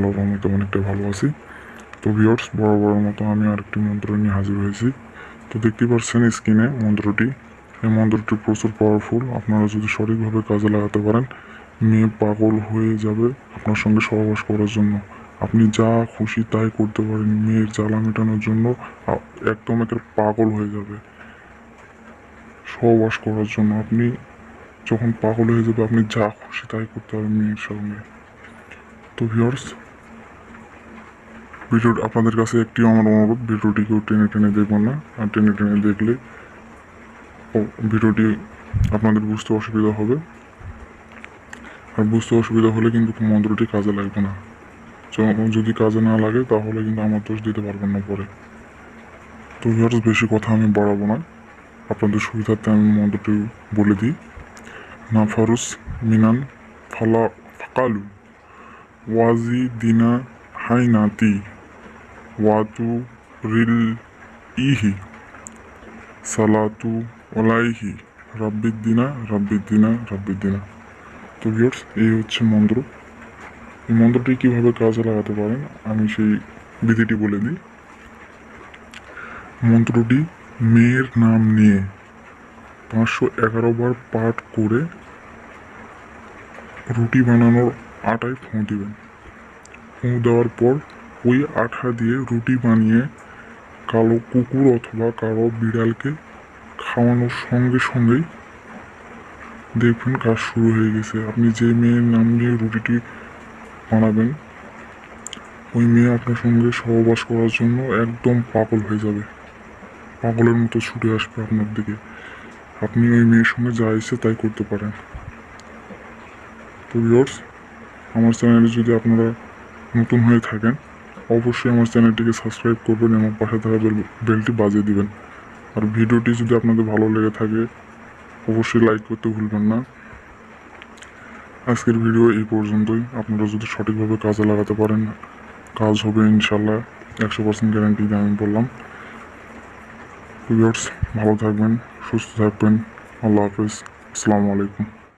আল্লাহর রহমতে অনেকটাই ভালো আছি। তো ভিউয়ার্স, বরাবরের মতো আমি আরেকটি মন্ত্র নিয়ে হাজির হয়েছি। তো দেখতে পাচ্ছেন স্ক্রিনে মন্ত্রটি। এই মন্ত্রটি প্রচুর পাওয়ারফুল। আপনারা যদি সঠিকভাবে কাজে লাগাতে পারেন, মেয়ে পাগল হয়ে যাবে আপনার সঙ্গে সহবাস করার জন্য। আপনি যা খুশি তাই করতে পারেন মেয়ের জ্বালা মেটানোর জন্য। একদম একের পাগল হয়ে যাবে সহবাস করার জন্য। আপনি যখন পাগল হয়ে যাবে, আপনি যা খুশি তাই করতে পারেন মেয়ের সঙ্গে। তো ভিউয়ার্স, ভিডিও আপনাদের কাছে একটি আমার অনুরোধ, ভিডিওটি কেউ টেনে টেনে দেখবেন না। আর টেনে টেনে দেখলে ভিডিওটি আপনাদের বুঝতে অসুবিধা হবে। আর বুঝতে অসুবিধা হলে কিন্তু মন্ত্রটি কাজে লাগবে না। যদি কাজে না লাগে তাহলে কিন্তু আমার দোষ দিতে পারবেন না পরে। তো ভিউয়ার্স, বেশি কথা আমি বাড়াবো না, আপনাদের সুবিধার্থে আমি মন্ত্রটি বলে দিই। নাফারুস মিনান ফালা ফাকালু ওয়াজি দিনা হাইনাতি ওয়াতু রিল ইহি সালাতু ওলাইহি রাব্বিদ্দিনা রাব্বিদ্দিনা রাব্বিদ্দিনা। তো ভিউয়ার্স, এই হচ্ছে মন্ত্র। এই মন্ত্রটি কীভাবে কাজে লাগাতে পারেন আমি সেই বিধিটি বলে দিই। মন্ত্রটি মেয়ের নাম নিয়ে 511 বার পাঠ করে রুটি বানানোর আটায় ফোঁ দিবেন। ফোঁ দেওয়ার পর ওই আঠা দিয়ে রুটি বানিয়ে কালো কুকুর অথবা কালো বিড়ালকে খাওয়ানোর সঙ্গে সঙ্গেই দেখবেন কাজ শুরু হয়ে গেছে। আপনি যে মেয়ের নাম নিয়ে রুটিটি বানাবেন, ওই মেয়ে আপনার সঙ্গে সহবাস করার জন্য একদম পাগল হয়ে যাবে, পাগলের মতো ছুটে আসবে আপনার দিকে। আপনি ওই মেয়ের সঙ্গে যা ইচ্ছে তাই করতে পারেন। তো ভিউয়ার্স, আমার চ্যানেলে যদি আপনারা নতুন হয়ে থাকেন, অবশ্যই আমার চ্যানেলটিকে সাবস্ক্রাইব করবেন এবং পাশে থাকা বেলটি বাজিয়ে দিবেন। আর ভিডিওটি যদি আপনাদের ভালো লেগে থাকে, অবশ্যই লাইক করতে ভুলবেন না। আজকের ভিডিও এই পর্যন্তই। আপনারা যদি সঠিকভাবে কাজে লাগাতে পারেন, কাজ হবে ইনশাল্লাহ, 100% গ্যারান্টি দিয়ে আমি বললাম। ভিউয়ার্স, ভালো থাকবেন, সুস্থ থাকবেন। আল্লাহ হাফেজ, আসসালামু আলাইকুম।